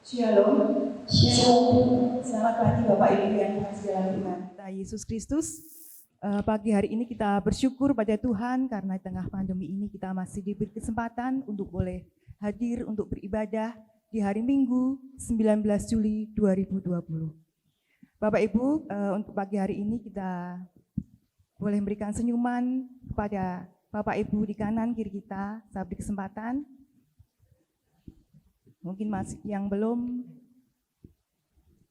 Shalom. Shalom. Selamat pagi Bapak Ibu yang dikasihi dalam Tuhan kita Yesus Kristus. Pagi hari ini kita bersyukur pada Tuhan karena di tengah pandemi ini kita masih diberi kesempatan untuk boleh hadir untuk beribadah di hari Minggu 19 Juli 2020. Bapak Ibu, untuk pagi hari ini kita boleh memberikan senyuman kepada Bapak Ibu di kanan kiri kita. Saya beri kesempatan. Mungkin masih yang belum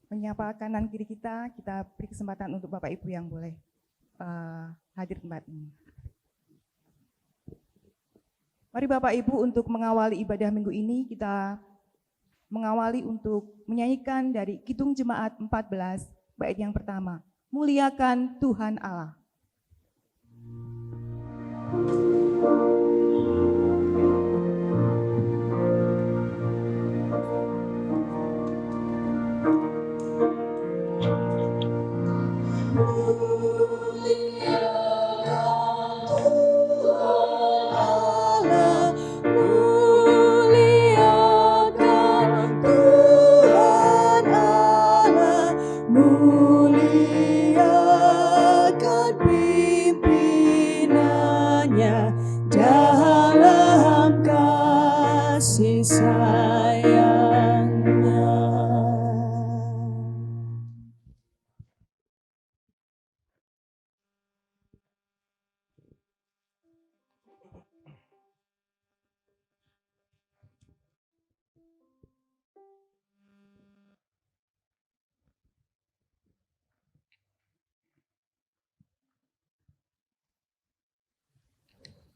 menyapa kanan kiri kita beri kesempatan untuk Bapak Ibu yang boleh hadir tempat ini. Mari Bapak Ibu untuk mengawali ibadah minggu ini kita mengawali untuk menyanyikan dari Kidung Jemaat 14 bait yang pertama. Muliakan Tuhan Allah.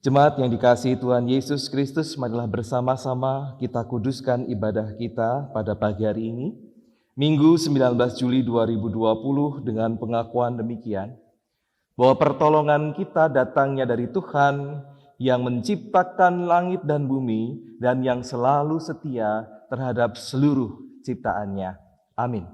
Jemaat yang dikasihi Tuhan Yesus Kristus, marilah bersama-sama kita kuduskan ibadah kita pada pagi hari ini, Minggu 19 Juli 2020 dengan pengakuan demikian, bahwa pertolongan kita datangnya dari Tuhan yang menciptakan langit dan bumi dan yang selalu setia terhadap seluruh ciptaannya. Amin.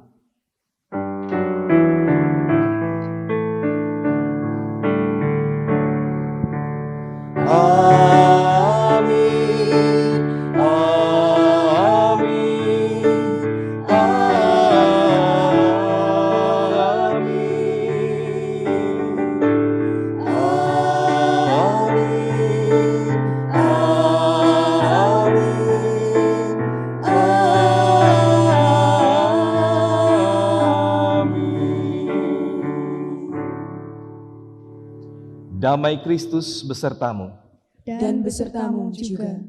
Damai Kristus besertamu. Dan besertamu juga.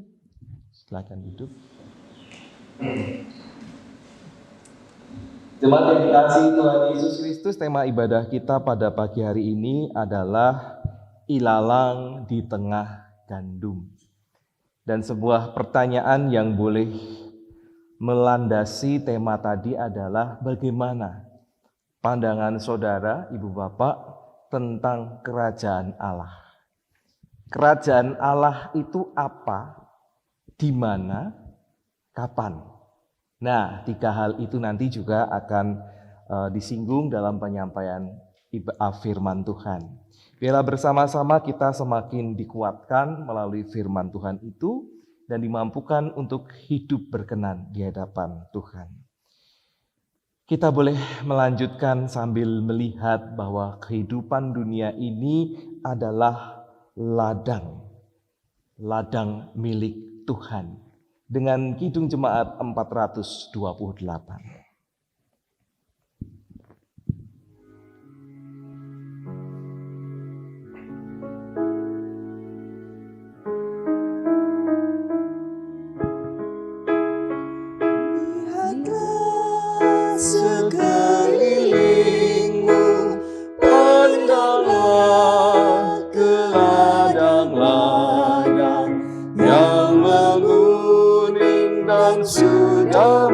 Silakan duduk. Jemaat yang dikasihi Tuhan Yesus Kristus, tema ibadah kita pada pagi hari ini adalah ilalang di tengah gandum. Dan sebuah pertanyaan yang boleh melandasi tema tadi adalah bagaimana pandangan saudara, ibu bapak, tentang kerajaan Allah. Kerajaan Allah itu apa, di mana, kapan? Nah, 3 hal itu nanti juga akan disinggung dalam penyampaian firman Tuhan. Biarlah bersama-sama kita semakin dikuatkan melalui firman Tuhan itu dan dimampukan untuk hidup berkenan di hadapan Tuhan. Kita boleh melanjutkan sambil melihat bahwa kehidupan dunia ini adalah ladang milik Tuhan. Dengan Kidung Jemaat 428. Sekelilingmu, pandanglah ke ladang-ladang yang menguning dan sudah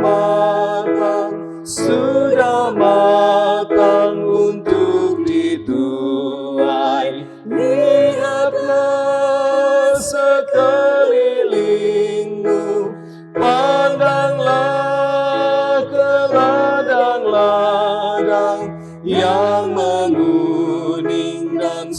matang untuk dituai. Lihatlah sekelilingmu, pandanglah ladang yang menguning dan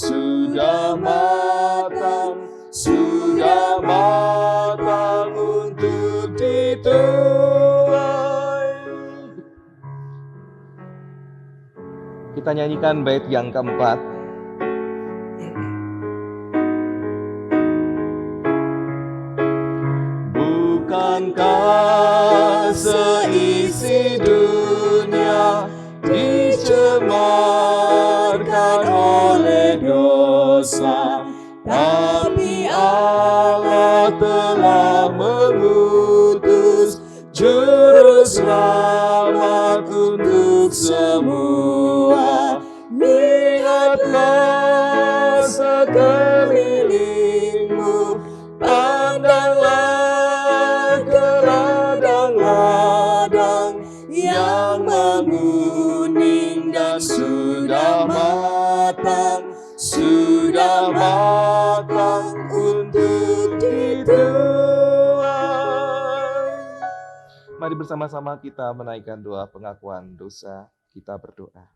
kita nyanyikan bait yang keempat. Bukankah seisi dunia dicemarkan oleh dosa, tapi Allah telah mengutus Juru Selamat untuk semua. Lihatlah sekelilingmu, pandanglah ke ladang-ladang yang menguning dan sudah matang untuk dituai. Mari bersama-sama kita menaikkan doa pengakuan dosa. Kita berdoa.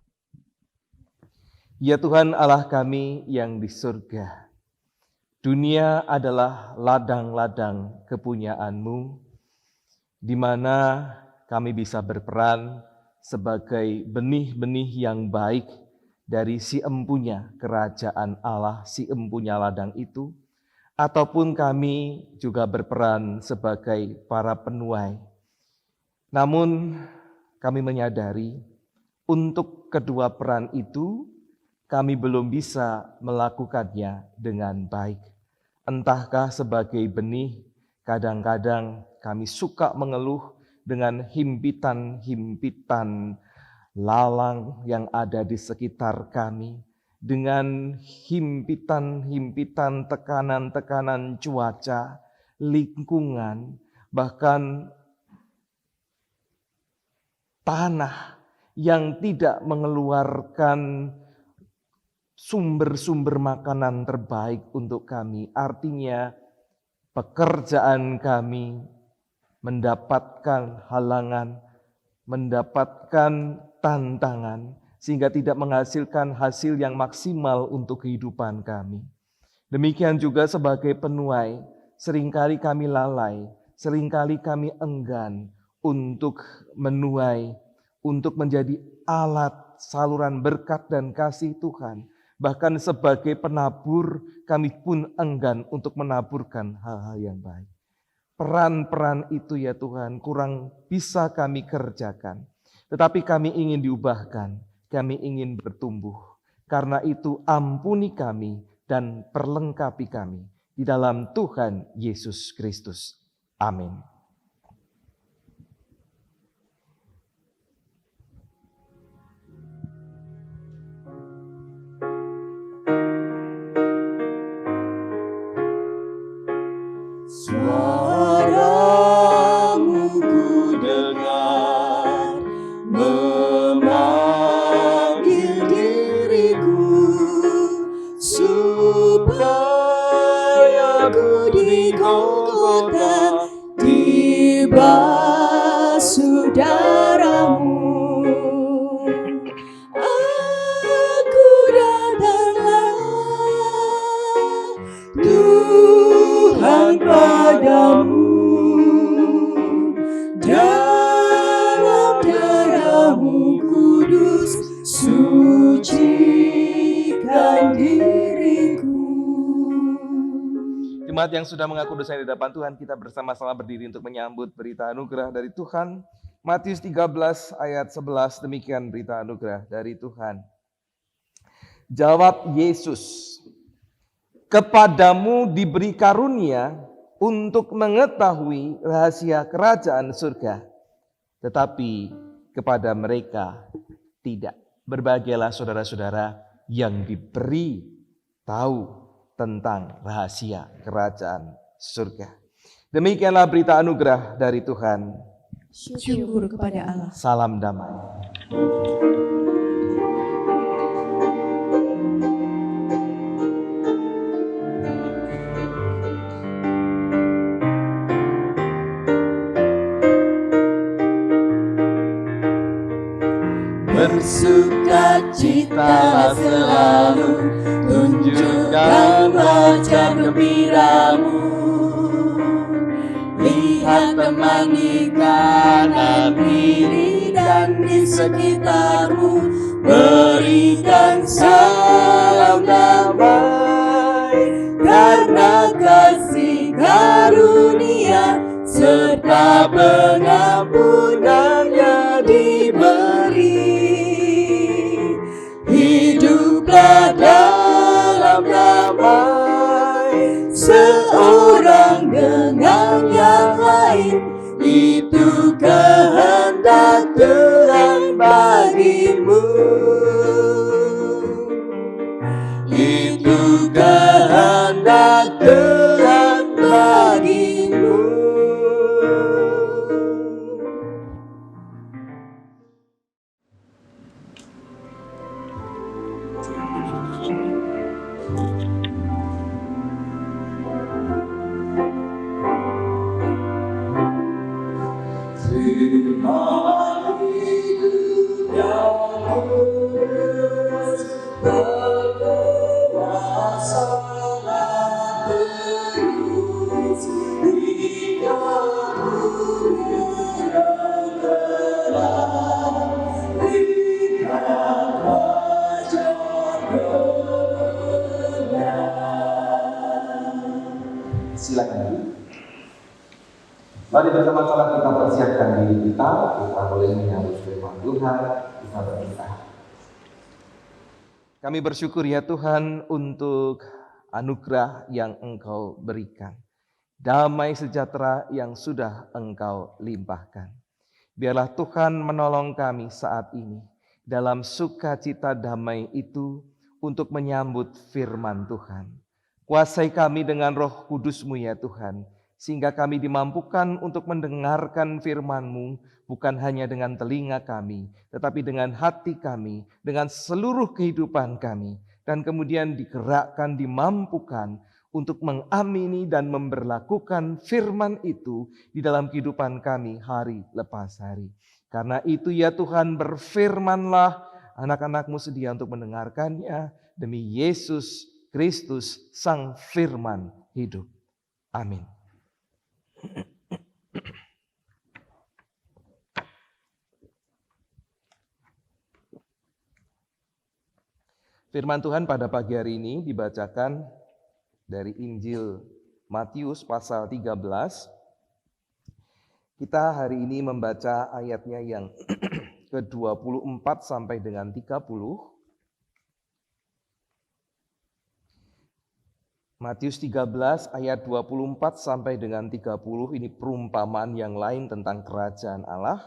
Ya Tuhan Allah kami yang di surga, dunia adalah ladang-ladang kepunyaan-Mu, di mana kami bisa berperan sebagai benih-benih yang baik dari si empunya kerajaan Allah, si empunya ladang itu, ataupun kami juga berperan sebagai para penuai. Namun kami menyadari untuk kedua peran itu kami belum bisa melakukannya dengan baik. Entahkah sebagai benih, kadang-kadang kami suka mengeluh dengan himpitan-himpitan lalang yang ada di sekitar kami, dengan himpitan-himpitan tekanan-tekanan cuaca, lingkungan, bahkan tanah yang tidak mengeluarkan sumber-sumber makanan terbaik untuk kami. Artinya pekerjaan kami mendapatkan halangan, mendapatkan tantangan, sehingga tidak menghasilkan hasil yang maksimal untuk kehidupan kami. Demikian juga sebagai penuai, seringkali kami lalai, seringkali kami enggan untuk menuai, untuk menjadi alat saluran berkat dan kasih Tuhan. Bahkan sebagai penabur, kami pun enggan untuk menaburkan hal-hal yang baik. Peran-peran itu ya Tuhan kurang bisa kami kerjakan. Tetapi kami ingin diubahkan, kami ingin bertumbuh. Karena itu ampuni kami dan perlengkapi kami di dalam Tuhan Yesus Kristus. Amin. Suaramu ku dengar memanggil diriku, supaya ku di Golgota dibasuh darah-Mu. Aku datanglah Tuhan padamu, dalam darah-Mu kudus sucikan diriku. Jemaat yang sudah mengaku dosa di hadapan Tuhan, kita bersama-sama berdiri untuk menyambut berita anugerah dari Tuhan. Matius 13 ayat 11, demikian berita anugerah dari Tuhan. Jawab Yesus, kepadamu diberi karunia untuk mengetahui rahasia kerajaan surga, tetapi kepada mereka tidak. Berbahagialah saudara-saudara yang diberi tahu tentang rahasia kerajaan surga. Demikianlah berita anugerah dari Tuhan. Syukur kepada Allah. Salam damai. Bersukacitalah selalu, tunjukkan wajah gembiramu. Lihat teman di kanan kiri dan di sekitarmu, berikan salam damai, karena kasih karunia serta pengampunannya diberi. Hiduplah dalam damai, seorang dengan yang lain, itu kehendak Tuhan bagimu. Itu kehendak Tuhan bagimu. Silakan. Mari bersama-sama kita persiapkan diri kita boleh menyambut firman Tuhan, kita berdoa. Kami bersyukur ya Tuhan untuk anugerah yang Engkau berikan, damai sejahtera yang sudah Engkau limpahkan. Biarlah Tuhan menolong kami saat ini dalam sukacita damai itu untuk menyambut firman Tuhan. Kuasai kami dengan Roh Kudus-Mu ya Tuhan, sehingga kami dimampukan untuk mendengarkan firman-Mu bukan hanya dengan telinga kami, tetapi dengan hati kami, dengan seluruh kehidupan kami, dan kemudian digerakkan, dimampukan untuk mengamini dan memberlakukan firman itu di dalam kehidupan kami hari lepas hari. Karena itu ya Tuhan, berfirmanlah, anak-anak-Mu sedia untuk mendengarkannya, demi Yesus Kristus Sang Firman hidup. Amin. Firman Tuhan pada pagi hari ini dibacakan dari Injil Matius pasal 13. Kita hari ini membaca ayatnya yang ke-24 sampai dengan 30. Matius 13 ayat 24 sampai dengan 30 ini perumpamaan yang lain tentang kerajaan Allah.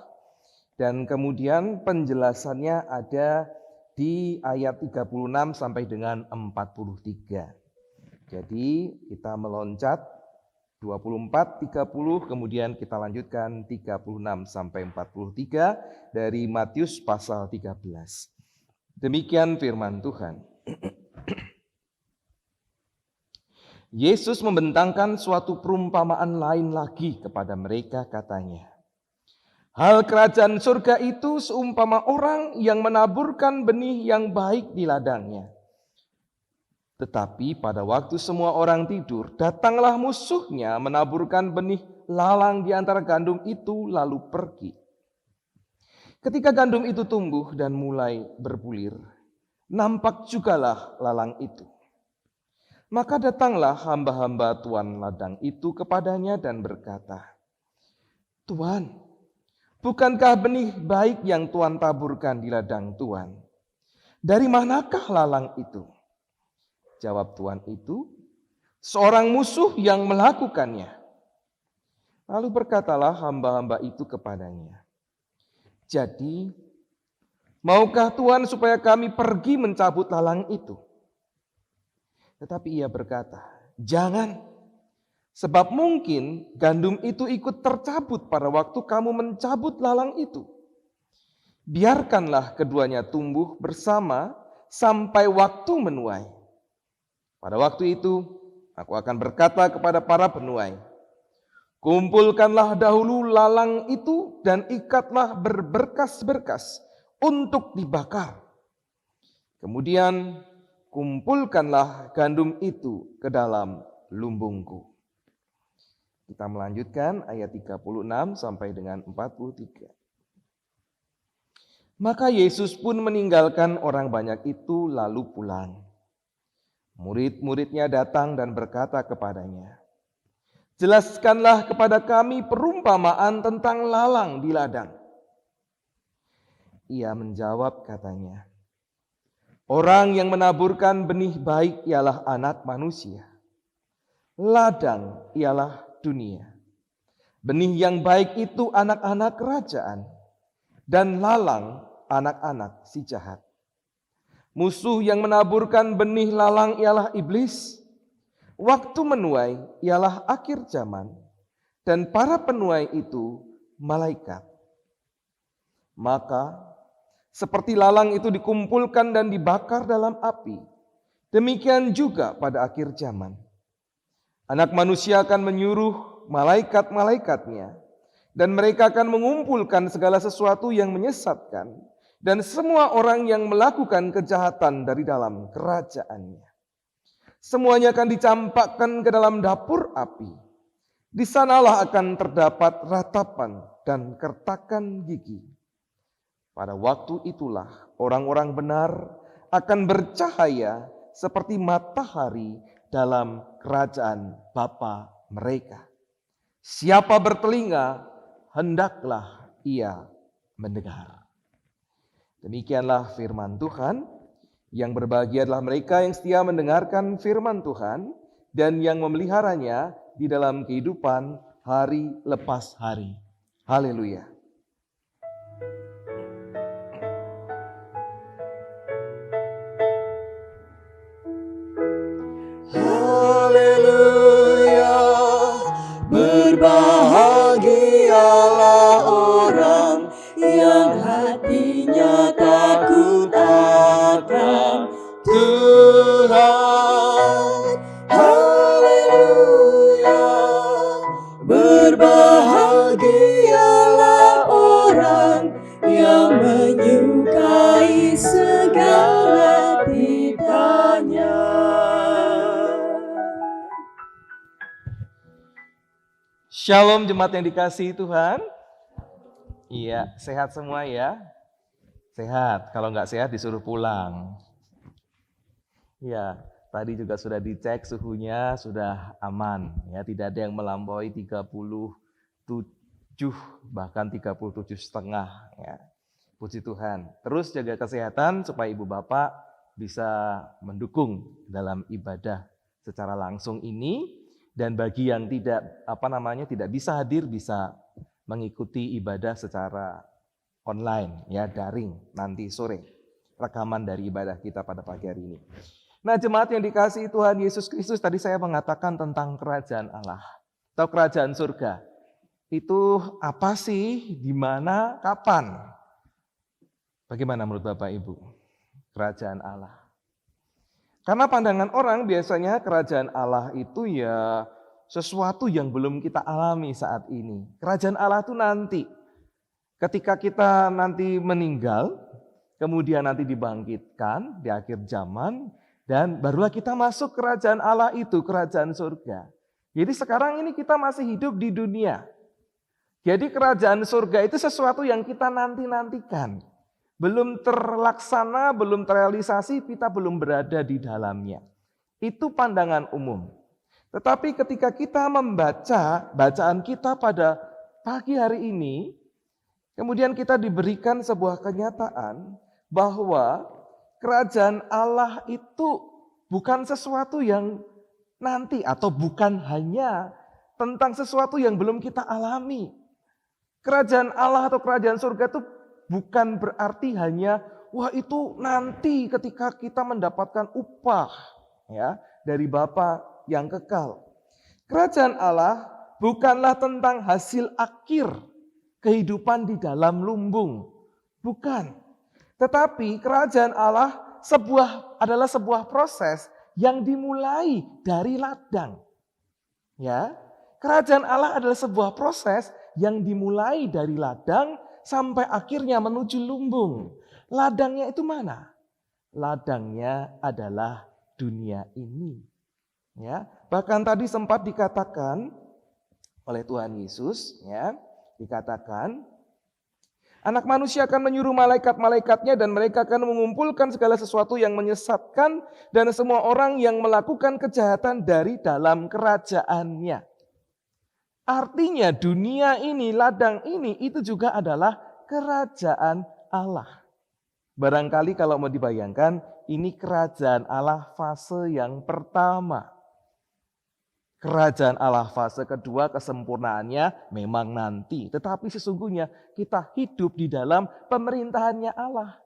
Dan kemudian penjelasannya ada di ayat 36 sampai dengan 43. Jadi kita meloncat 24, 30, kemudian kita lanjutkan 36 sampai 43 dari Matius pasal 13. Demikian firman Tuhan. Yesus membentangkan suatu perumpamaan lain lagi kepada mereka, katanya, hal kerajaan surga itu seumpama orang yang menaburkan benih yang baik di ladangnya. Tetapi pada waktu semua orang tidur, datanglah musuhnya menaburkan benih lalang di antara gandum itu lalu pergi. Ketika gandum itu tumbuh dan mulai berbulir, nampak jugalah lalang itu. Maka datanglah hamba-hamba tuan ladang itu kepadanya dan berkata, Tuan, bukankah benih baik yang Tuan taburkan di ladang Tuan? Dari manakah lalang itu? Jawab tuan itu, seorang musuh yang melakukannya. Lalu berkatalah hamba-hamba itu kepadanya, jadi, maukah Tuan supaya kami pergi mencabut lalang itu? Tetapi ia berkata, jangan, sebab mungkin gandum itu ikut tercabut pada waktu kamu mencabut lalang itu. Biarkanlah keduanya tumbuh bersama sampai waktu menuai. Pada waktu itu, aku akan berkata kepada para penuai, kumpulkanlah dahulu lalang itu dan ikatlah berberkas-berkas untuk dibakar. Kemudian kumpulkanlah gandum itu ke dalam lumbungku. Kita melanjutkan ayat 36 sampai dengan 43. Maka Yesus pun meninggalkan orang banyak itu lalu pulang. Murid-muridnya datang dan berkata kepadanya, "Jelaskanlah kepada kami perumpamaan tentang lalang di ladang." Ia menjawab katanya, "Orang yang menaburkan benih baik ialah anak manusia. Ladang ialah dunia. Benih yang baik itu anak-anak kerajaan, dan lalang anak-anak si jahat. Musuh yang menaburkan benih lalang ialah iblis. Waktu menuai ialah akhir zaman, dan para penuai itu malaikat. Maka seperti lalang itu dikumpulkan dan dibakar dalam api, demikian juga pada akhir zaman. Anak manusia akan menyuruh malaikat-malaikatnya, dan mereka akan mengumpulkan segala sesuatu yang menyesatkan dan semua orang yang melakukan kejahatan dari dalam kerajaannya. Semuanya akan dicampakkan ke dalam dapur api. Di sanalah akan terdapat ratapan dan kertakan gigi. Pada waktu itulah orang-orang benar akan bercahaya seperti matahari dalam kerajaan Bapa mereka. Siapa bertelinga, hendaklah ia mendengar." Demikianlah firman Tuhan. Yang berbahagia adalah mereka yang setia mendengarkan firman Tuhan dan yang memeliharanya di dalam kehidupan hari lepas hari. Haleluya. Haleluya, berbahagialah orang yang hatinya takut akan Tuhan. Haleluya, berbahagialah orang yang menyukai segala titanya. Shalom jemaat yang dikasihi Tuhan. Iya, sehat semua ya? Sehat, kalau nggak sehat disuruh pulang. Ya, tadi juga sudah dicek suhunya sudah aman. Ya, tidak ada yang melampaui 37, bahkan 37,5. Ya, puji Tuhan. Terus jaga kesehatan supaya ibu bapak bisa mendukung dalam ibadah secara langsung ini. Dan bagi yang tidak bisa hadir bisa mengikuti ibadah secara online ya, daring nanti sore rekaman dari ibadah kita pada pagi hari ini. Nah, jemaat yang dikasihi Tuhan Yesus Kristus, tadi saya mengatakan tentang kerajaan Allah atau kerajaan surga. Itu apa sih? Di mana? Kapan? Bagaimana menurut Bapak Ibu? Kerajaan Allah. Karena pandangan orang biasanya kerajaan Allah itu ya sesuatu yang belum kita alami saat ini. Kerajaan Allah itu nanti. Ketika kita nanti meninggal, kemudian nanti dibangkitkan di akhir zaman, dan barulah kita masuk kerajaan Allah itu, kerajaan surga. Jadi sekarang ini kita masih hidup di dunia. Jadi kerajaan surga itu sesuatu yang kita nanti-nantikan. Belum terlaksana, belum terrealisasi, kita belum berada di dalamnya. Itu pandangan umum. Tetapi ketika kita membaca bacaan kita pada pagi hari ini, kemudian kita diberikan sebuah kenyataan bahwa kerajaan Allah itu bukan sesuatu yang nanti atau bukan hanya tentang sesuatu yang belum kita alami. Kerajaan Allah atau kerajaan surga itu bukan berarti hanya wah itu nanti ketika kita mendapatkan upah ya dari Bapa yang kekal. Kerajaan Allah bukanlah tentang hasil akhir kehidupan di dalam lumbung. Bukan. Tetapi kerajaan Allah adalah sebuah proses yang dimulai dari ladang. Ya. Kerajaan Allah adalah sebuah proses yang dimulai dari ladang sampai akhirnya menuju lumbung. Ladangnya itu mana? Ladangnya adalah dunia ini. Ya, bahkan tadi sempat dikatakan oleh Tuhan Yesus, ya, dikatakan Anak manusia akan menyuruh malaikat-malaikatnya dan mereka akan mengumpulkan segala sesuatu yang menyesatkan dan semua orang yang melakukan kejahatan dari dalam kerajaannya. Artinya dunia ini, ladang ini itu juga adalah kerajaan Allah. Barangkali kalau mau dibayangkan, ini kerajaan Allah fase yang pertama. Kerajaan Allah fase kedua kesempurnaannya memang nanti. Tetapi sesungguhnya kita hidup di dalam pemerintahannya Allah.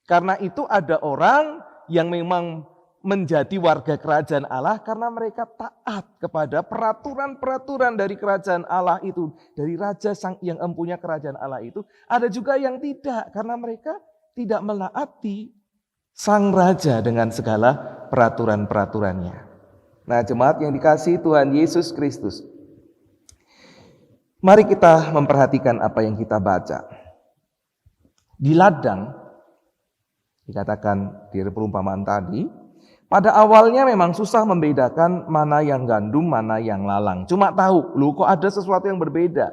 Karena itu ada orang yang memang menjadi warga kerajaan Allah karena mereka taat kepada peraturan-peraturan dari kerajaan Allah itu. Dari Raja yang empunya kerajaan Allah itu. Ada juga yang tidak karena mereka tidak menaati Sang Raja dengan segala peraturan-peraturannya. Nah, jemaat yang dikasihi Tuhan Yesus Kristus, mari kita memperhatikan apa yang kita baca. Di ladang, dikatakan di perumpamaan tadi, pada awalnya memang susah membedakan mana yang gandum, mana yang lalang. Cuma tahu, loh kok ada sesuatu yang berbeda.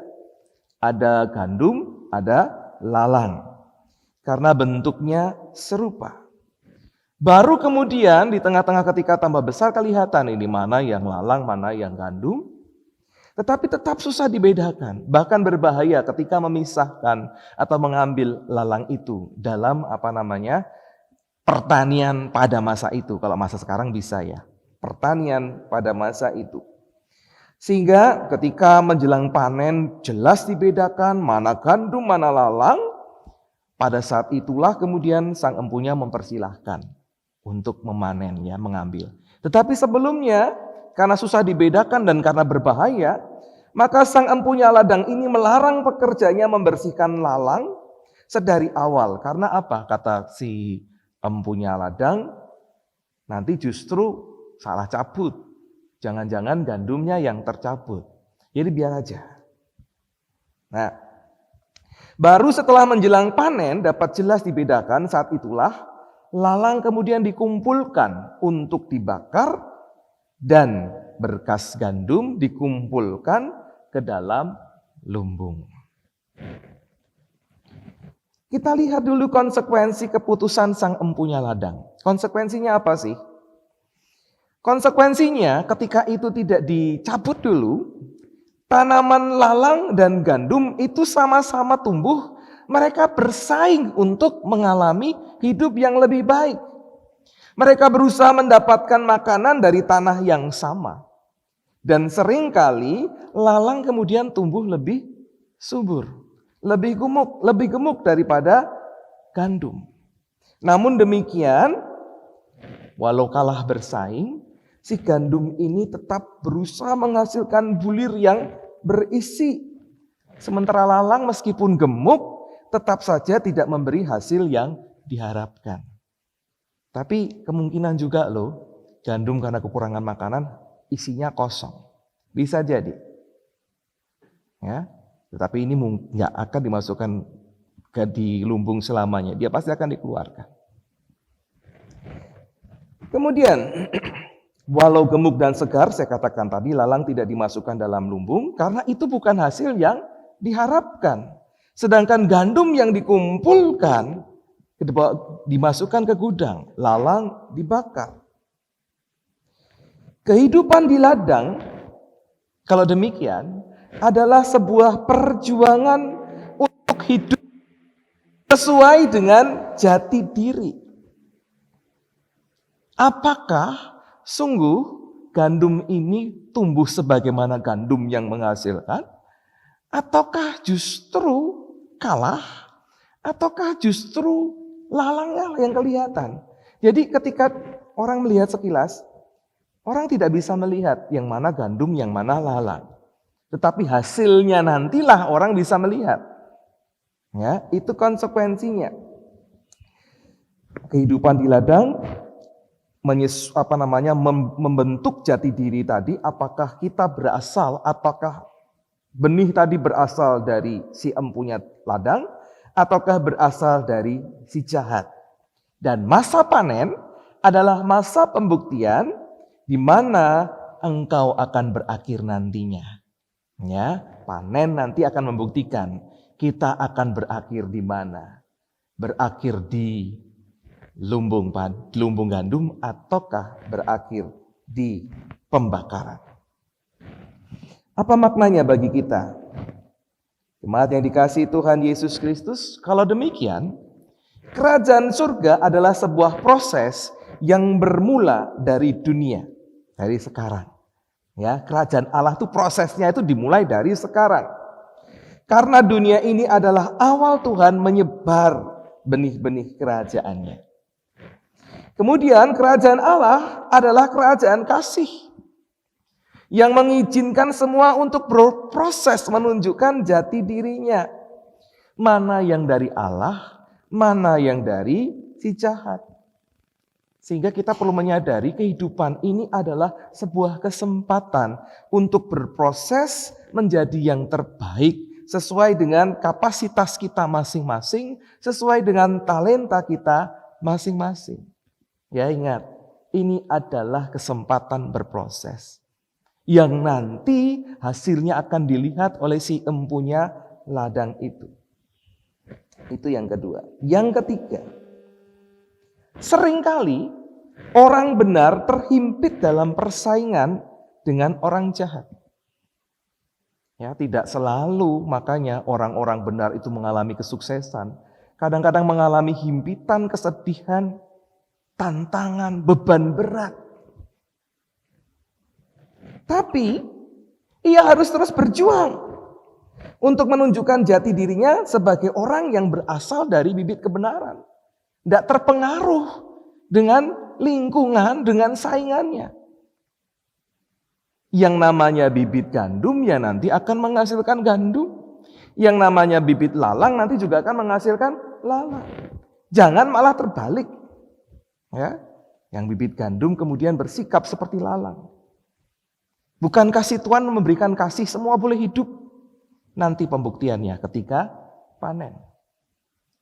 Ada gandum, ada lalang. Karena bentuknya serupa. Baru kemudian di tengah-tengah ketika tambah besar kelihatan ini mana yang lalang, mana yang gandum. Tetapi tetap susah dibedakan. Bahkan berbahaya ketika memisahkan atau mengambil lalang itu dalam pertanian pada masa itu. Kalau masa sekarang bisa ya. Pertanian pada masa itu. Sehingga ketika menjelang panen jelas dibedakan mana gandum, mana lalang. Pada saat itulah kemudian sang empunya mempersilahkan untuk memanen, ya, mengambil. Tetapi sebelumnya, karena susah dibedakan dan karena berbahaya, maka sang empunya ladang ini melarang pekerjanya membersihkan lalang sedari awal. Karena apa? Kata si empunya ladang, nanti justru salah cabut. Jangan-jangan gandumnya yang tercabut. Jadi biar aja. Nah, baru setelah menjelang panen dapat jelas dibedakan, saat itulah lalang kemudian dikumpulkan untuk dibakar dan berkas gandum dikumpulkan ke dalam lumbung. Kita lihat dulu konsekuensi keputusan sang empunya ladang. Konsekuensinya apa sih? Konsekuensinya ketika itu tidak dicabut dulu, tanaman lalang dan gandum itu sama-sama tumbuh. Mereka bersaing untuk mengalami hidup yang lebih baik. Mereka berusaha mendapatkan makanan dari tanah yang sama. Dan seringkali lalang kemudian tumbuh lebih subur, lebih gemuk daripada gandum. Namun demikian, walau kalah bersaing, si gandum ini tetap berusaha menghasilkan bulir yang berisi. Sementara lalang meskipun gemuk, tetap saja tidak memberi hasil yang diharapkan. Tapi kemungkinan juga loh, gandum karena kekurangan makanan isinya kosong. Bisa jadi. Ya, tetapi ini nggak akan dimasukkan di lumbung selamanya. Dia pasti akan dikeluarkan. Kemudian, walau gemuk dan segar, saya katakan tadi, lalang tidak dimasukkan dalam lumbung karena itu bukan hasil yang diharapkan. Sedangkan gandum yang dikumpulkan dimasukkan ke gudang, lalang dibakar. Kehidupan di ladang, kalau demikian, adalah sebuah perjuangan untuk hidup sesuai dengan jati diri. Apakah sungguh gandum ini tumbuh sebagaimana gandum yang menghasilkan? Ataukah justru kalah? Ataukah justru lalang yang kelihatan? Jadi ketika orang melihat sekilas, orang tidak bisa melihat yang mana gandum, yang mana lalang. Tetapi hasilnya nantilah orang bisa melihat. Ya, itu konsekuensinya. Kehidupan di ladang membentuk jati diri tadi. Apakah kita berasal, apakah benih tadi berasal dari si empunya ladang, ataukah berasal dari si jahat. Dan masa panen adalah masa pembuktian di mana engkau akan berakhir nantinya. Ya, panen nanti akan membuktikan kita akan berakhir di mana? Berakhir di lumbung gandum ataukah berakhir di pembakaran? Apa maknanya bagi kita? Jemaat yang dikasihi Tuhan Yesus Kristus, kalau demikian, kerajaan surga adalah sebuah proses yang bermula dari dunia, dari sekarang. Ya, kerajaan Allah itu prosesnya itu dimulai dari sekarang. Karena dunia ini adalah awal Tuhan menyebar benih-benih kerajaannya. Kemudian kerajaan Allah adalah kerajaan kasih yang mengizinkan semua untuk berproses menunjukkan jati dirinya. Mana yang dari Allah, mana yang dari si jahat. Sehingga kita perlu menyadari kehidupan ini adalah sebuah kesempatan untuk berproses menjadi yang terbaik sesuai dengan kapasitas kita masing-masing, sesuai dengan talenta kita masing-masing. Ya ingat, ini adalah kesempatan berproses yang nanti hasilnya akan dilihat oleh si empunya ladang itu. Itu yang kedua. Yang ketiga, seringkali orang benar terhimpit dalam persaingan dengan orang jahat. Ya, tidak selalu makanya orang-orang benar itu mengalami kesuksesan. Kadang-kadang mengalami himpitan, kesedihan, tantangan, beban berat. Tapi ia harus terus berjuang untuk menunjukkan jati dirinya sebagai orang yang berasal dari bibit kebenaran. Tidak terpengaruh dengan lingkungan, dengan saingannya. Yang namanya bibit gandum ya nanti akan menghasilkan gandum. Yang namanya bibit lalang nanti juga akan menghasilkan lalang. Jangan malah terbalik. Ya, yang bibit gandum kemudian bersikap seperti lalang. Bukankah si Tuhan memberikan kasih semua boleh hidup? Nanti pembuktiannya ketika panen.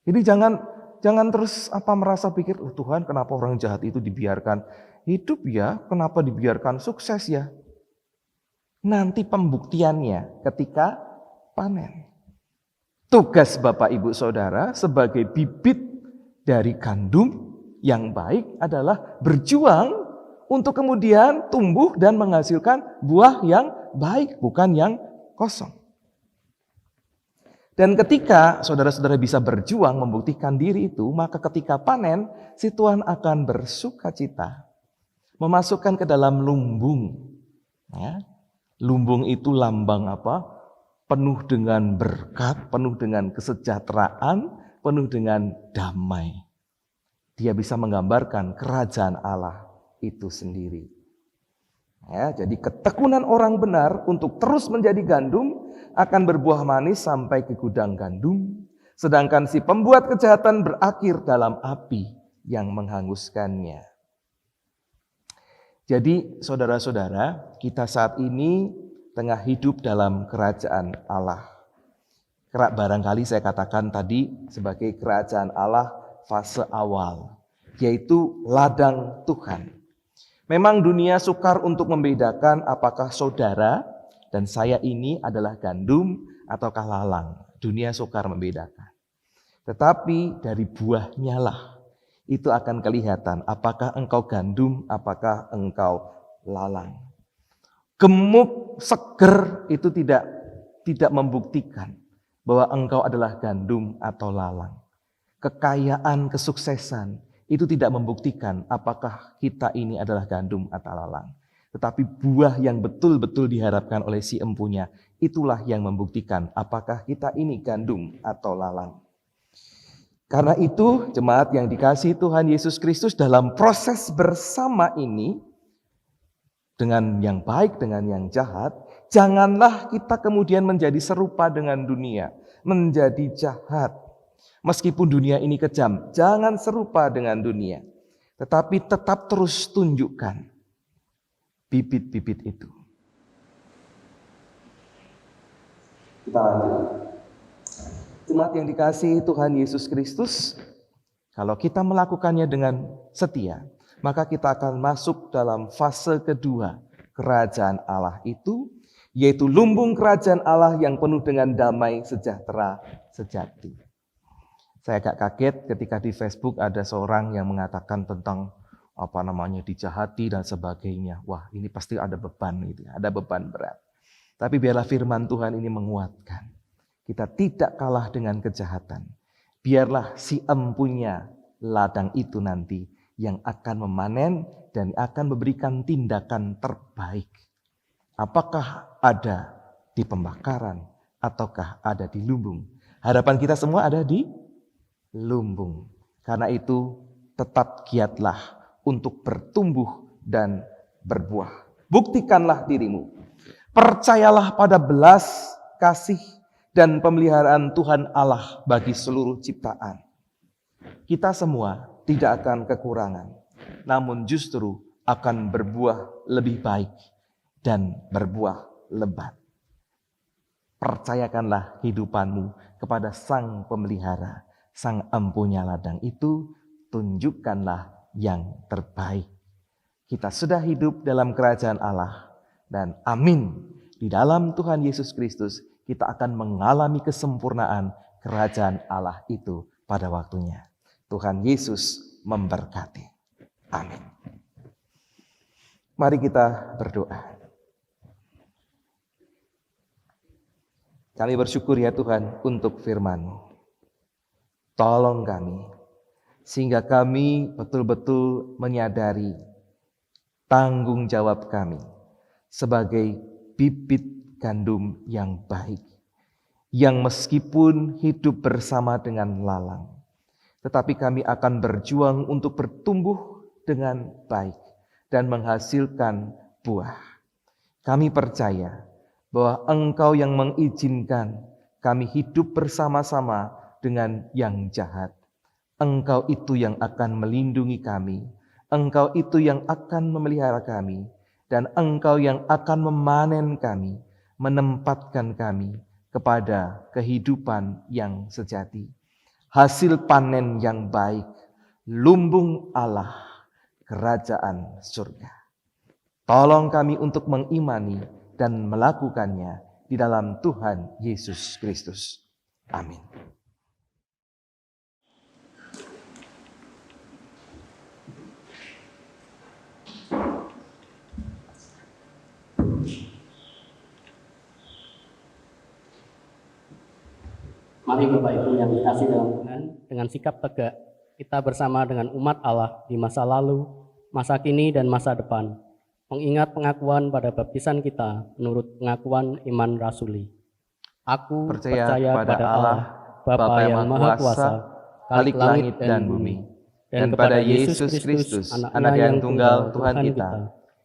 Jadi jangan terus merasa pikir, Tuhan kenapa orang jahat itu dibiarkan hidup ya? Kenapa dibiarkan sukses ya? Nanti pembuktiannya ketika panen. Tugas Bapak Ibu Saudara sebagai bibit dari gandum yang baik adalah berjuang untuk kemudian tumbuh dan menghasilkan buah yang baik, bukan yang kosong. Dan ketika saudara-saudara bisa berjuang membuktikan diri itu, maka ketika panen, si Tuhan akan bersukacita memasukkan ke dalam lumbung. Ya. Lumbung itu lambang apa? Penuh dengan berkat, penuh dengan kesejahteraan, penuh dengan damai. Dia bisa menggambarkan kerajaan Allah itu sendiri. Ya, jadi ketekunan orang benar untuk terus menjadi gandum akan berbuah manis sampai ke gudang gandum. Sedangkan si pembuat kejahatan berakhir dalam api yang menghanguskannya. Jadi saudara-saudara, kita saat ini tengah hidup dalam kerajaan Allah. Barangkali saya katakan tadi sebagai kerajaan Allah fase awal, yaitu ladang Tuhan. Memang dunia sukar untuk membedakan apakah saudara dan saya ini adalah gandum ataukah lalang. Dunia sukar membedakan. Tetapi dari buahnya lah itu akan kelihatan apakah engkau gandum, apakah engkau lalang. Gemuk, seger itu tidak membuktikan bahwa engkau adalah gandum atau lalang. Kekayaan, kesuksesan itu tidak membuktikan apakah kita ini adalah gandum atau lalang. Tetapi buah yang betul-betul diharapkan oleh si empunya, itulah yang membuktikan apakah kita ini gandum atau lalang. Karena itu, jemaat yang dikasihi Tuhan Yesus Kristus, dalam proses bersama ini, dengan yang baik, dengan yang jahat, janganlah kita kemudian menjadi serupa dengan dunia, menjadi jahat. Meskipun dunia ini kejam, jangan serupa dengan dunia. Tetapi tetap terus tunjukkan bibit-bibit itu. Kita lanjut. Jemaat yang dikasihi Tuhan Yesus Kristus, kalau kita melakukannya dengan setia, maka kita akan masuk dalam fase kedua kerajaan Allah itu, yaitu lumbung kerajaan Allah yang penuh dengan damai sejahtera sejati. Saya agak kaget ketika di Facebook ada seorang yang mengatakan tentang dijahati dan sebagainya. Wah, ini pasti ada beban gitu, ada beban berat. Tapi biarlah firman Tuhan ini menguatkan. Kita tidak kalah dengan kejahatan. Biarlah si empunya ladang itu nanti yang akan memanen dan akan memberikan tindakan terbaik. Apakah ada di pembakaran ataukah ada di lumbung? Harapan kita semua ada di lumbung. Karena itu tetap giatlah untuk bertumbuh dan berbuah. Buktikanlah dirimu. Percayalah pada belas kasih dan pemeliharaan Tuhan Allah bagi seluruh ciptaan. Kita semua tidak akan kekurangan, namun justru akan berbuah lebih baik dan berbuah lebat. Percayakanlah hidupanmu kepada Sang Pemelihara, Sang Empunya ladang itu, tunjukkanlah yang terbaik. Kita sudah hidup dalam kerajaan Allah, dan amin, di dalam Tuhan Yesus Kristus kita akan mengalami kesempurnaan kerajaan Allah itu pada waktunya. Tuhan Yesus memberkati. Amin. Mari kita berdoa. Kami bersyukur ya Tuhan untuk firman-Mu. Tolong kami, sehingga kami betul-betul menyadari tanggung jawab kami sebagai bibit gandum yang baik, yang meskipun hidup bersama dengan lalang, tetapi kami akan berjuang untuk bertumbuh dengan baik dan menghasilkan buah. Kami percaya bahwa Engkau yang mengizinkan kami hidup bersama-sama dengan yang jahat. Engkau itu yang akan melindungi kami, Engkau itu yang akan memelihara kami, dan Engkau yang akan memanen kami, menempatkan kami kepada kehidupan yang sejati. Hasil panen yang baik, lumbung Allah, kerajaan surga. Tolong kami untuk mengimani dan melakukannya di dalam Tuhan Yesus Kristus. Amin. Mari Bapak Ibu yang dikasihi dalam Tuhan, dengan sikap tegak, kita bersama dengan umat Allah di masa lalu, masa kini, dan masa depan, mengingat pengakuan pada baptisan kita menurut pengakuan iman rasuli. Aku percaya pada Allah, Bapa yang Maha Kuasa, Khalik langit dan bumi, dan kepada Yesus Kristus, Anak yang tunggal Tuhan kita,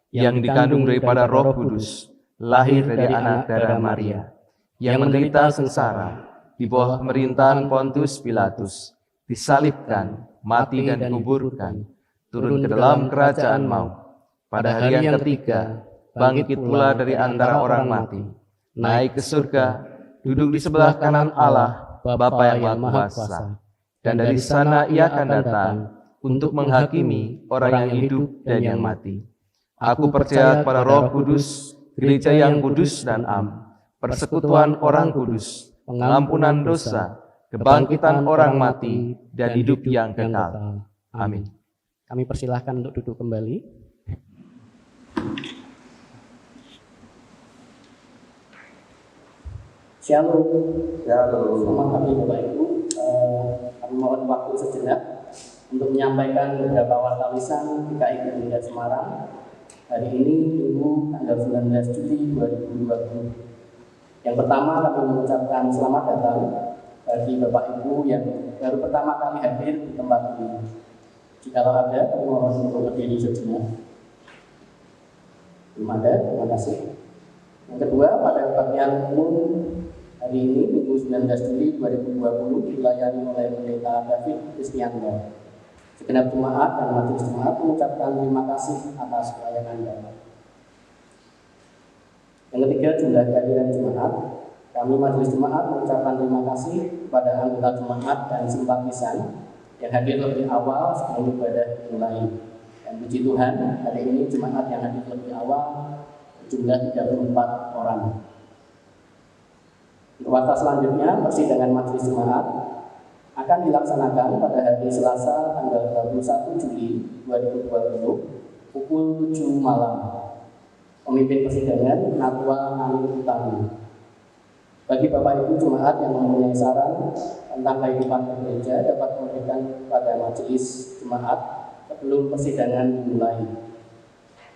yang dikandung daripada Roh Kudus, lahir dari anak darah Maria, yang menderita sengsara di bawah pemerintahan Pontius Pilatus, disalibkan, mati dan dikuburkan, turun ke dalam kerajaan maut. Pada hari yang ketiga, bangkit pula dari antara orang mati, naik ke surga, duduk di sebelah kanan Allah, Bapa yang Maha Kuasa. Dan dari sana ia akan datang untuk menghakimi orang yang hidup dan yang mati. Aku percaya kepada Roh Kudus, gereja yang kudus dan am, persekutuan orang kudus, pengampunan dosa, kebangkitan orang mati, dan hidup yang kekal. Amin. Kami persilahkan untuk duduk kembali. Shalom. Selamat pagi Bapak Ibu. Kami mohon waktu sejenak untuk menyampaikan beberapa warta lisan GKI Gereja Semarang hari ini Minggu tanggal 19 Juli 2020. Yang pertama kami mengucapkan selamat datang bagi Bapak Ibu yang baru pertama kali hadir di tempat ini. Jikalau ada, kami mohon untuk berdiri sejenak. Belum ada, terima kasih. Yang kedua, pada bagian umum hari ini, Minggu 19 Juli 2020, dilayani oleh Pendeta David Kristianto. Segenap jemaat dan majelis jemaat mengucapkan terima kasih atas pelayanan Bapak. Yang ketiga, jumlah kehadiran jemaat. Kami majelis jemaat mengucapkan terima kasih kepada anggota jemaat dan simpatisan yang hadir lebih awal sebelum ibadah dimulai. Dan puji Tuhan, hari ini jemaat yang hadir lebih awal berjumlah 34 orang. Untuk waktu selanjutnya, persidangan majelis jemaat akan dilaksanakan pada hari Selasa tanggal 21 Juli 2020 pukul 7 malam. Pemimpin persidangan Penatua Amin Utami. Bagi Bapak Ibu jemaat yang mempunyai saran tentang kehidupan gereja dapat memberikan pada majelis jemaat sebelum persidangan dimulai.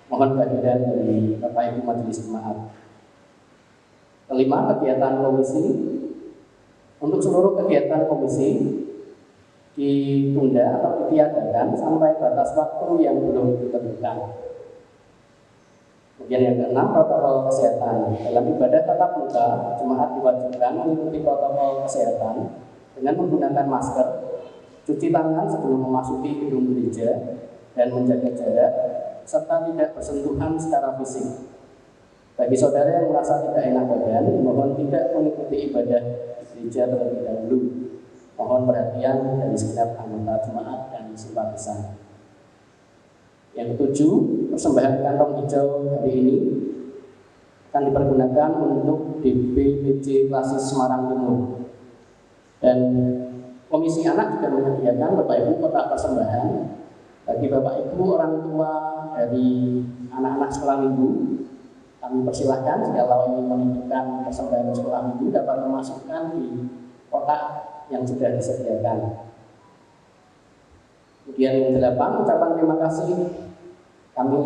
Mohon kehadiran dari Bapak Ibu majelis jemaat. Kelima, kegiatan komisi. Untuk seluruh kegiatan komisi ditunda atau ditiadakan sampai batas waktu yang belum ditentukan. Kemudian yang keenam, protokol kesehatan. Dalam ibadah tatap muka, jemaat diwajibkan mengikuti protokol kesehatan dengan menggunakan masker, cuci tangan sebelum memasuki gedung gereja, dan menjaga jarak, serta tidak bersentuhan secara fisik. Bagi saudara yang merasa tidak enak badan, mohon tidak mengikuti ibadah gereja terlebih dahulu. Mohon perhatian dari segenap anggota jemaat dan simpatisan. Yang ketujuh, persembahan kantong hijau hari ini akan dipergunakan untuk DPPC Klasis Semarang Timur. Dan Komisi Anak juga menyediakan Bapak Ibu kotak persembahan bagi Bapak Ibu orang tua dari anak-anak sekolah minggu. Kami persilahkan jika ingin menitipkan persembahan sekolah minggu dapat memasukkan di kotak yang sudah disediakan. Kemudian yang delapan, ucapan terima kasih. Kami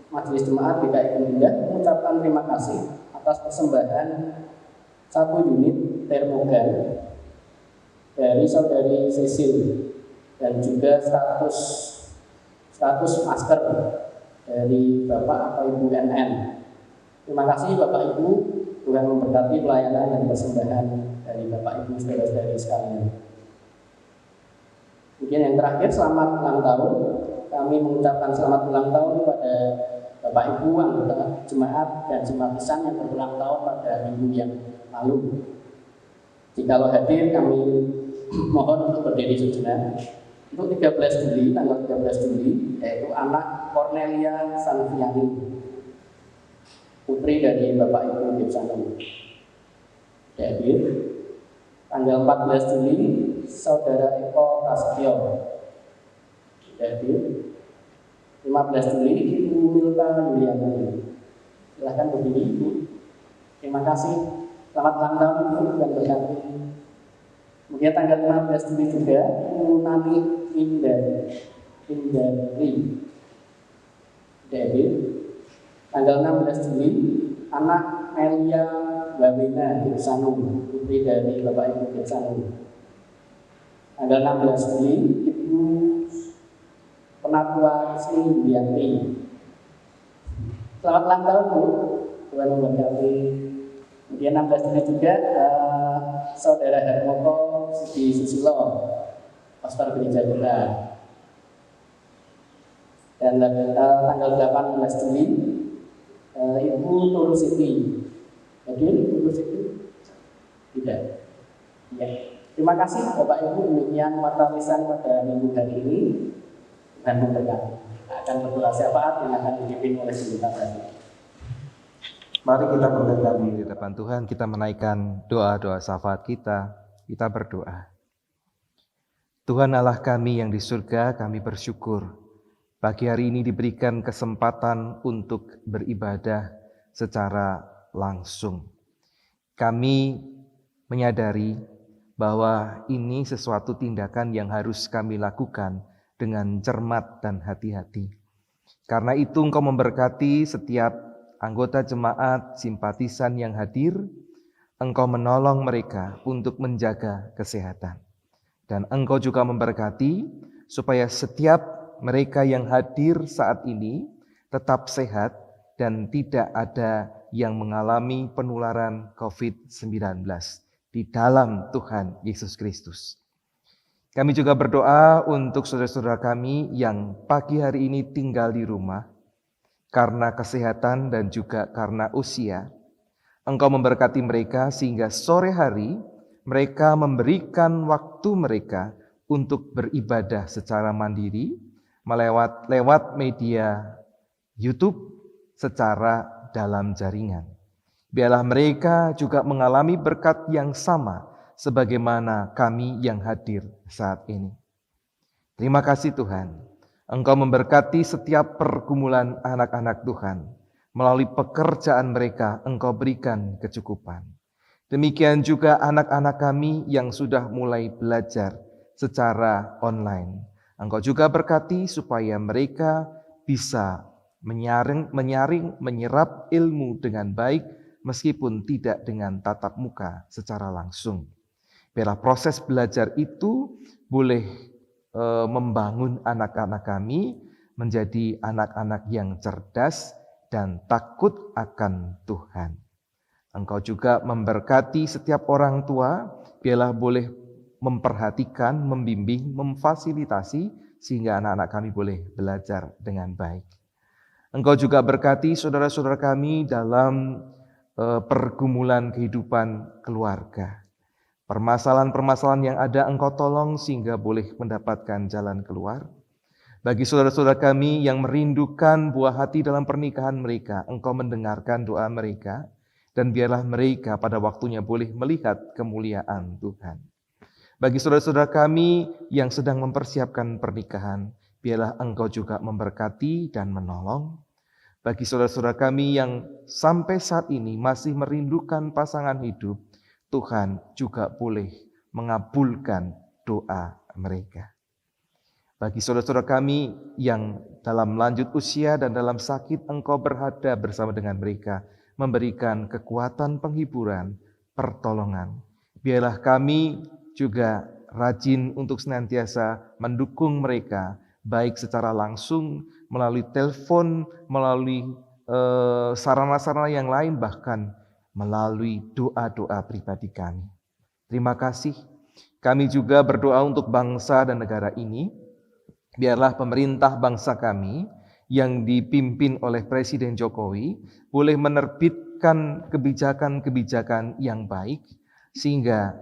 Majelis Jemaat GKI Kendindah mengucapkan terima kasih atas persembahan 1 unit termogan dari saudari Cecil dan juga 100 masker dari Bapak atau Ibu NN. Terima kasih Bapak Ibu, Tuhan memberkati pelayanan dan persembahan dari Bapak Ibu saudara-saudari sekalian. Kemudian yang terakhir, selamat ulang tahun. Kami mengucapkan selamat ulang tahun kepada Bapak Ibu anggota jemaat dan simpatisan yang berulang tahun pada minggu yang lalu. Jikalau hadir, kami mohon untuk berdiri sejenak. Untuk 13 Juli, tanggal 13 Juli, yaitu anak Cornelia Sanviani, putri dari Bapak Ibu Gibsano. Hadir. Tanggal 14 Juli, Saudara Eko Prasetyo. Hadir. 15 Juli, Ibu Milka Yuliani. Silahkan berdiri Ibu. Terima kasih. Selamat ulang tahun Ibu dan berkati. Kemudian tanggal 15 Juli juga, Ibu Nani Indari. Hadir. Tanggal 16 Juli, anak Melia Wawina Gibsano, putri dari Bapak Ibu Gibsano. Tanggal 16 Juli, Ibu Penatua Sri Yulianti. Selamat ulang tahun Bu, Tuhan memberkati. Kemudian 16 Juli juga Saudara Hermoko Sidi Susilo, pastor gereja kita. Dan tanggal 18 Juli, Ibu Nur Siti. Hadir Ibu Nur Siti? Tidak. Ya. Terima kasih Bapak Ibu, demikian mata lisan pada minggu hari ini. Dan memberkati. Akan berdoa syafaat yang akan dipimpin oleh kita tadi. Mari kita berdiri di depan Tuhan, kita menaikkan doa-doa syafaat kita berdoa. Tuhan Allah kami yang di surga, kami bersyukur pagi hari ini diberikan kesempatan untuk beribadah secara langsung. Kami menyadari bahwa ini sesuatu tindakan yang harus kami lakukan dengan cermat dan hati-hati. Karena itu Engkau memberkati setiap anggota jemaat, simpatisan yang hadir, Engkau menolong mereka untuk menjaga kesehatan. Dan Engkau juga memberkati supaya setiap mereka yang hadir saat ini tetap sehat dan tidak ada yang mengalami penularan COVID-19 di dalam Tuhan Yesus Kristus. Kami juga berdoa untuk saudara-saudara kami yang pagi hari ini tinggal di rumah karena kesehatan dan juga karena usia. Engkau memberkati mereka sehingga sore hari mereka memberikan waktu mereka untuk beribadah secara mandiri lewat media YouTube secara dalam jaringan. Biarlah mereka juga mengalami berkat yang sama sebagaimana kami yang hadir saat ini. Terima kasih Tuhan, Engkau memberkati setiap pergumulan anak-anak Tuhan. Melalui pekerjaan mereka, Engkau berikan kecukupan. Demikian juga anak-anak kami yang sudah mulai belajar secara online. Engkau juga berkati supaya mereka bisa menyaring, menyerap ilmu dengan baik meskipun tidak dengan tatap muka secara langsung. Biarlah proses belajar itu boleh membangun anak-anak kami menjadi anak-anak yang cerdas dan takut akan Tuhan. Engkau juga memberkati setiap orang tua, biarlah boleh memperhatikan, membimbing, memfasilitasi sehingga anak-anak kami boleh belajar dengan baik. Engkau juga berkati saudara-saudara kami dalam pergumulan kehidupan keluarga. Permasalahan-permasalahan yang ada Engkau tolong sehingga boleh mendapatkan jalan keluar. Bagi saudara-saudara kami yang merindukan buah hati dalam pernikahan mereka, Engkau mendengarkan doa mereka, dan biarlah mereka pada waktunya boleh melihat kemuliaan Tuhan. Bagi saudara-saudara kami yang sedang mempersiapkan pernikahan, biarlah Engkau juga memberkati dan menolong. Bagi saudara-saudara kami yang sampai saat ini masih merindukan pasangan hidup, Tuhan juga boleh mengabulkan doa mereka. Bagi saudara-saudara kami yang dalam lanjut usia dan dalam sakit, Engkau berada bersama dengan mereka, memberikan kekuatan penghiburan, pertolongan. Biarlah kami juga rajin untuk senantiasa mendukung mereka, baik secara langsung, melalui telepon, melalui sarana-sarana yang lain, bahkan melalui doa-doa pribadi kami. Terima kasih. Kami juga berdoa untuk bangsa dan negara ini. Biarlah pemerintah bangsa kami yang dipimpin oleh Presiden Jokowi boleh menerbitkan kebijakan-kebijakan yang baik, sehingga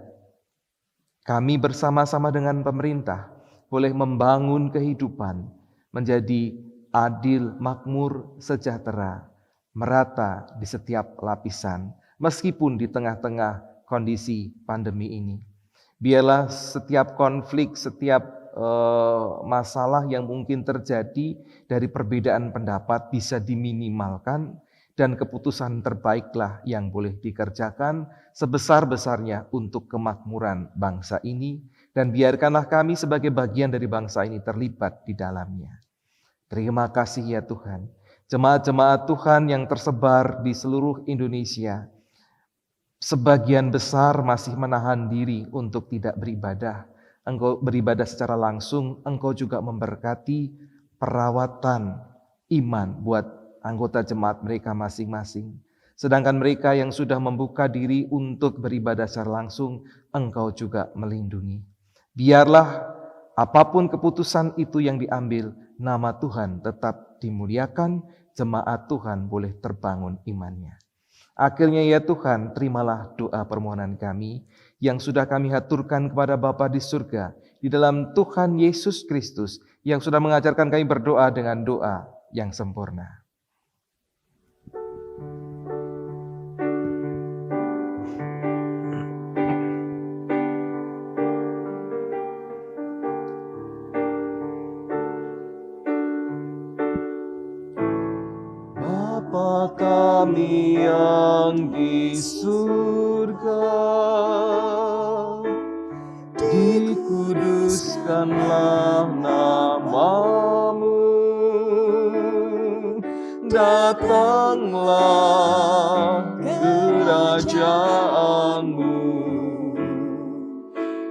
kami bersama-sama dengan pemerintah boleh membangun kehidupan menjadi adil, makmur, sejahtera, merata di setiap lapisan, meskipun di tengah-tengah kondisi pandemi ini. Biarlah setiap konflik, setiap masalah yang mungkin terjadi dari perbedaan pendapat bisa diminimalkan, dan keputusan terbaiklah yang boleh dikerjakan sebesar-besarnya untuk kemakmuran bangsa ini, dan biarkanlah kami sebagai bagian dari bangsa ini terlibat di dalamnya. Terima kasih ya Tuhan. Jemaat-jemaat Tuhan yang tersebar di seluruh Indonesia, sebagian besar masih menahan diri untuk tidak beribadah. Engkau beribadah secara langsung, Engkau juga memberkati perawatan iman buat anggota jemaat mereka masing-masing. Sedangkan mereka yang sudah membuka diri untuk beribadah secara langsung, Engkau juga melindungi. Biarlah apapun keputusan itu yang diambil, nama Tuhan tetap dimuliakan, jemaat Tuhan boleh terbangun imannya. Akhirnya ya Tuhan, terimalah doa permohonan kami yang sudah kami haturkan kepada Bapa di surga, di dalam Tuhan Yesus Kristus yang sudah mengajarkan kami berdoa dengan doa yang sempurna. Bapa kami yang di surga, dikuduskanlah namamu, datanglah kerajaanmu,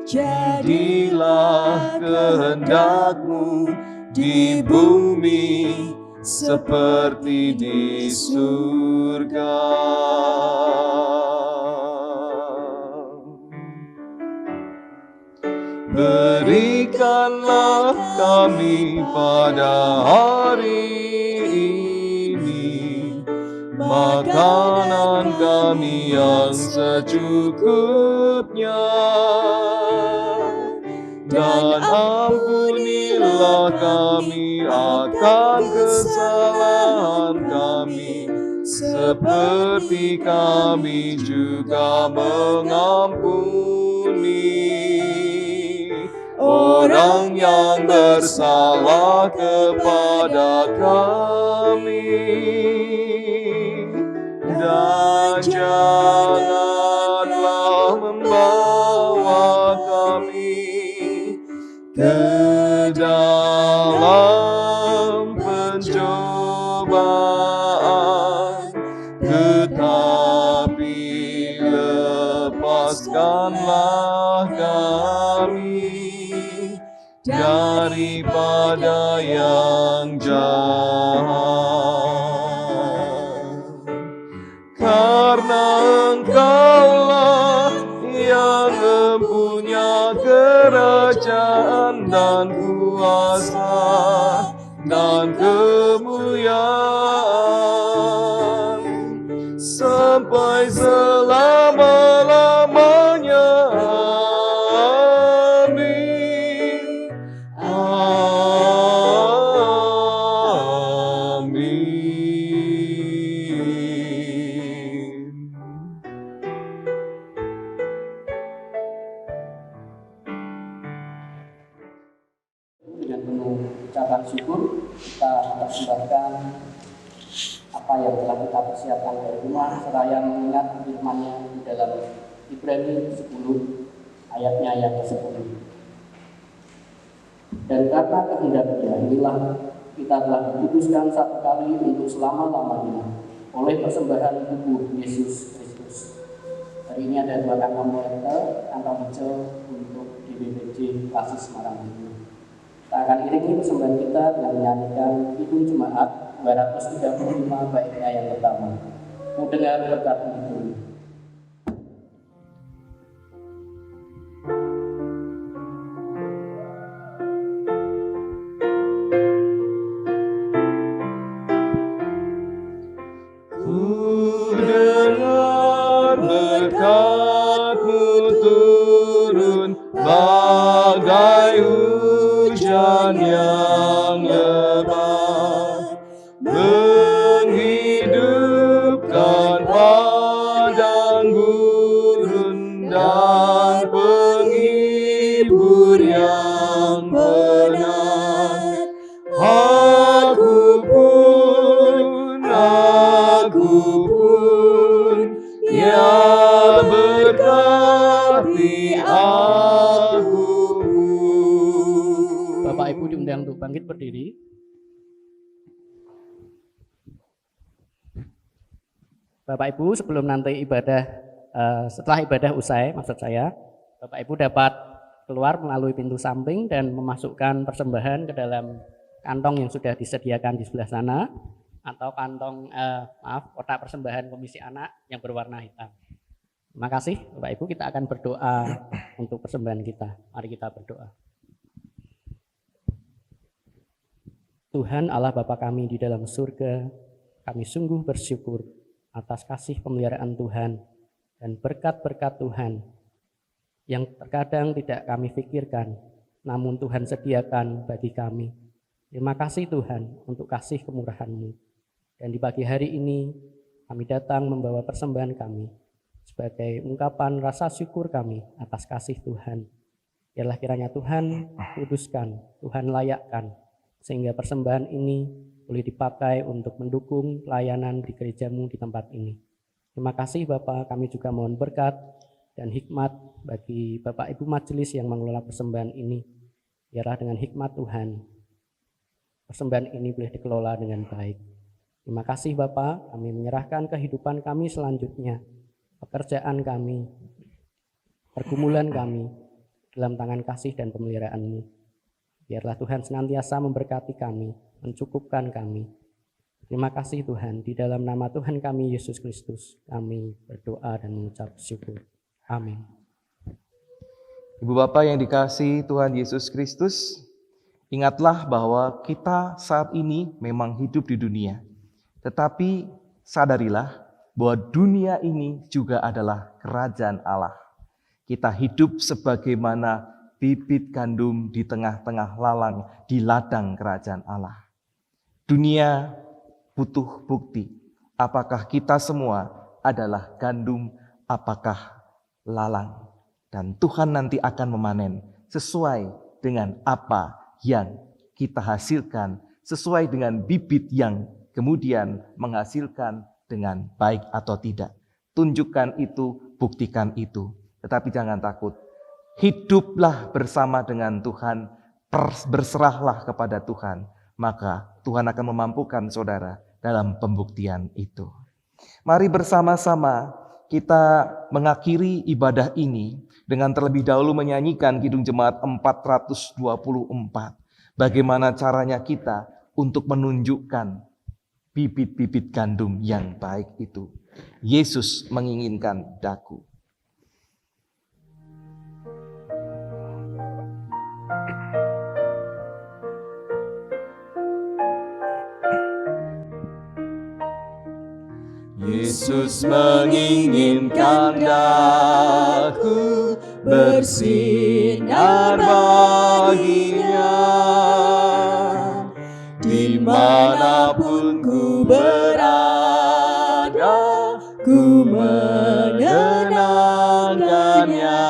jadilah kehendakmu di bumi seperti di surga. Berikanlah kami pada hari ini makanan kami yang secukupnya, dan ampunilah kami akan kesalahan kami seperti kami juga mengampuni orang yang bersalah kepada kami. Dan janganlah membawa kami ke dalam pencobaan, tetapi lepaskanlah kami daripada yang jahat. Karena Engkaulah yang mempunyai kerajaan dan kuasa dan kemuliaan sampai selama-lamanya. Amin. Amin. Dengan penuh ucapan syukur kita persembahkan apa yang telah kita persiapkan dari rumah, seraya mengingat firman-Nya di dalam Ibrani 10 ayatnya yang ke-10. Dan karena kehendak-Nya inilah kita telah diputuskan satu kali untuk selama-lamanya oleh persembahan tubuh Yesus Kristus. Hari ini ada 2 kantong moneter, kantong hijau untuk DBPJ Kasih Semarang Timur. Kita akan iringi persembahan kita dengan menyanyikan Kidung Jemaat 235 baitnya yang pertama. Ku dengar berkat-Mu itu. Ku dengar berkat-Mu turun bagai hujan yang lebat, menghidupkan padang gurun dan penghibur yang penat. Aku pun ya berkati aku. Bapak Ibu diundang untuk bangkit berdiri. Bapak Ibu sebelum nanti setelah ibadah usai, maksud saya, Bapak Ibu dapat keluar melalui pintu samping dan memasukkan persembahan ke dalam kantong yang sudah disediakan di sebelah sana, atau kantong kotak persembahan komisi anak yang berwarna hitam. Terima kasih Bapak Ibu, kita akan berdoa untuk persembahan kita. Mari kita berdoa. Tuhan Allah Bapa kami di dalam surga, kami sungguh bersyukur atas kasih pemeliharaan Tuhan dan berkat-berkat Tuhan yang terkadang tidak kami pikirkan, namun Tuhan sediakan bagi kami. Terima kasih Tuhan untuk kasih kemurahan-Mu. Dan di pagi hari ini kami datang membawa persembahan kami sebagai ungkapan rasa syukur kami atas kasih Tuhan. Biarlah kiranya Tuhan kuduskan, Tuhan layakkan, sehingga persembahan ini boleh dipakai untuk mendukung pelayanan di gereja-Mu di tempat ini. Terima kasih Bapak, kami juga mohon berkat dan hikmat bagi Bapak Ibu Majelis yang mengelola persembahan ini. Biarlah dengan hikmat Tuhan, persembahan ini boleh dikelola dengan baik. Terima kasih Bapak, kami menyerahkan kehidupan kami selanjutnya, pekerjaan kami, pergumulan kami dalam tangan kasih dan pemeliharaan-Mu. Biarlah Tuhan senantiasa memberkati kami, mencukupkan kami. Terima kasih Tuhan, di dalam nama Tuhan kami Yesus Kristus, kami berdoa dan mengucap syukur. Amin. Ibu Bapak yang dikasihi Tuhan Yesus Kristus, ingatlah bahwa kita saat ini memang hidup di dunia. Tetapi sadarilah bahwa dunia ini juga adalah kerajaan Allah. Kita hidup sebagaimana bibit gandum di tengah-tengah lalang di ladang kerajaan Allah. Dunia butuh bukti apakah kita semua adalah gandum, apakah lalang. Dan Tuhan nanti akan memanen sesuai dengan apa yang kita hasilkan, sesuai dengan bibit yang kemudian menghasilkan dengan baik atau tidak. Tunjukkan itu, buktikan itu. Tetapi jangan takut. Hiduplah bersama dengan Tuhan, berserahlah kepada Tuhan. Maka Tuhan akan memampukan saudara dalam pembuktian itu. Mari bersama-sama kita mengakhiri ibadah ini dengan terlebih dahulu menyanyikan Kidung Jemaat 424. Bagaimana caranya kita untuk menunjukkan bibit-bibit gandum yang baik itu. Yesus menginginkan daku. Yesus menginginkan daku bersinar baginya. Dimanapun ku berada, ku mengenangkannya.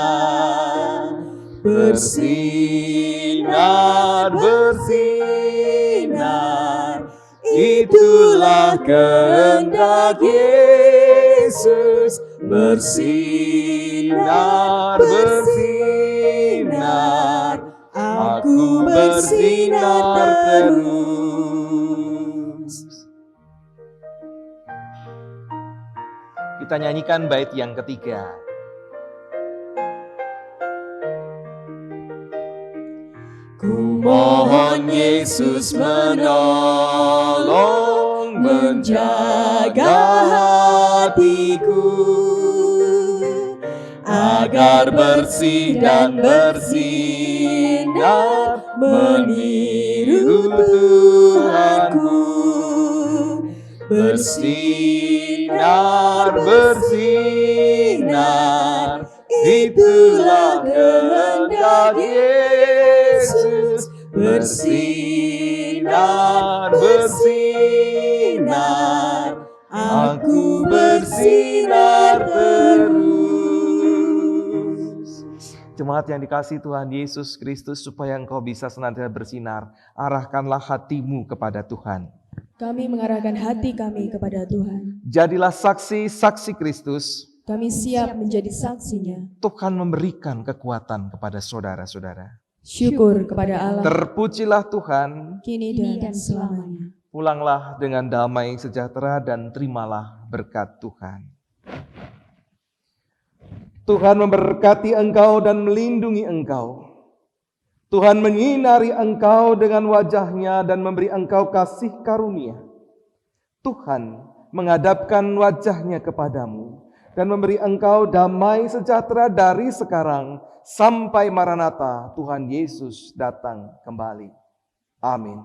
Bersinar, bersinar, itulah kehendak Yesus. Bersinar, bersinar, aku bersinar terus. Kita nyanyikan bait yang ketiga. Ku mohon Yesus menolong, menjaga hatiku, agar bersih dan bersinar meniru Tuhanku. Bersinar, bersinar, itulah kehendak Yesus. Bersinar, bersinar, aku bersinar terus. Jemaat yang dikasihi Tuhan Yesus Kristus, supaya engkau bisa senantiasa bersinar, arahkanlah hatimu kepada Tuhan. Kami mengarahkan hati kami kepada Tuhan. Jadilah saksi-saksi Kristus. Kami siap menjadi saksinya. Tuhan memberikan kekuatan kepada saudara-saudara. Syukur kepada Allah, Terpujilah Tuhan. kini dan selamanya. Pulanglah dengan damai sejahtera dan terimalah berkat Tuhan. Tuhan memberkati engkau dan melindungi engkau. Tuhan menyinari engkau dengan wajah-Nya dan memberi engkau kasih karunia. Tuhan menghadapkan wajah-Nya kepadamu dan memberi engkau damai sejahtera dari sekarang sampai Maranatha, Tuhan Yesus datang kembali. Amin.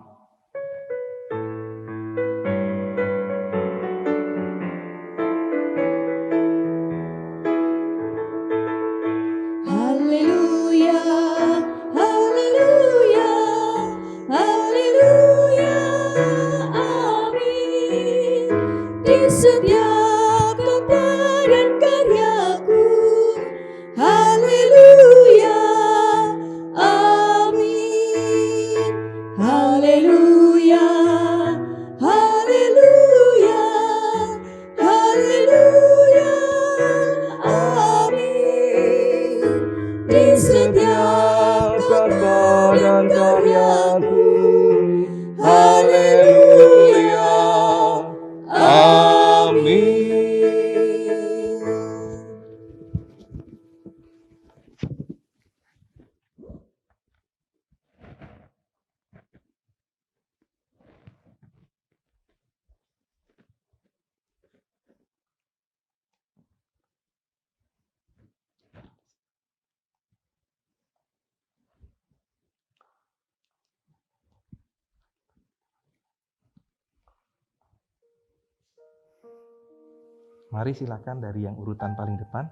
Haleluya, haleluya, haleluya, amin. Di setiap kata dan karyaku, haleluya, amin. Haleluya, haleluya, haleluya, amin. Di setiap kata dan karyaku, haleluya, Amin. Mari silakan dari yang urutan paling depan.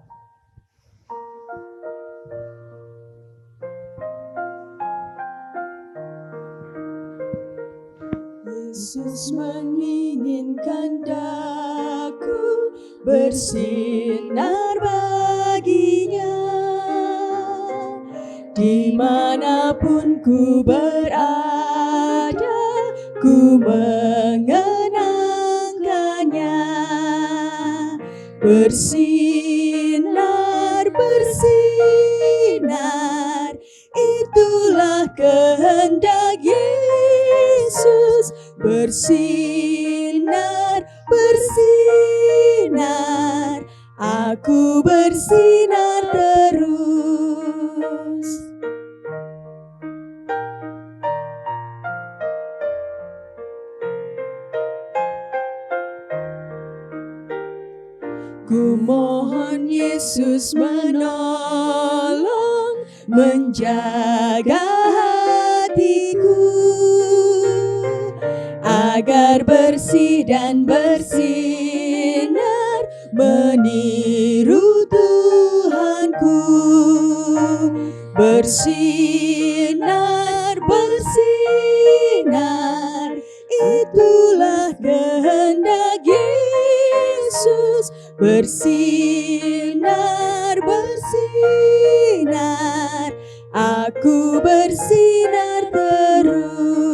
Yesus menginginkan daku bersinar baginya. Dimanapun ku berada, ku mengenangkannya. Bersinar, bersinar, itulah kehendak Yesus. Bersinar, bersinar, aku bersinar terus. Ku mohon Yesus menolong, menjaga hatiku, agar bersih dan bersinar, meniru Tuhanku. Bersinar, bersinar, itulah kehendak Yesus. Bersinar, bersinar, aku bersinar terus.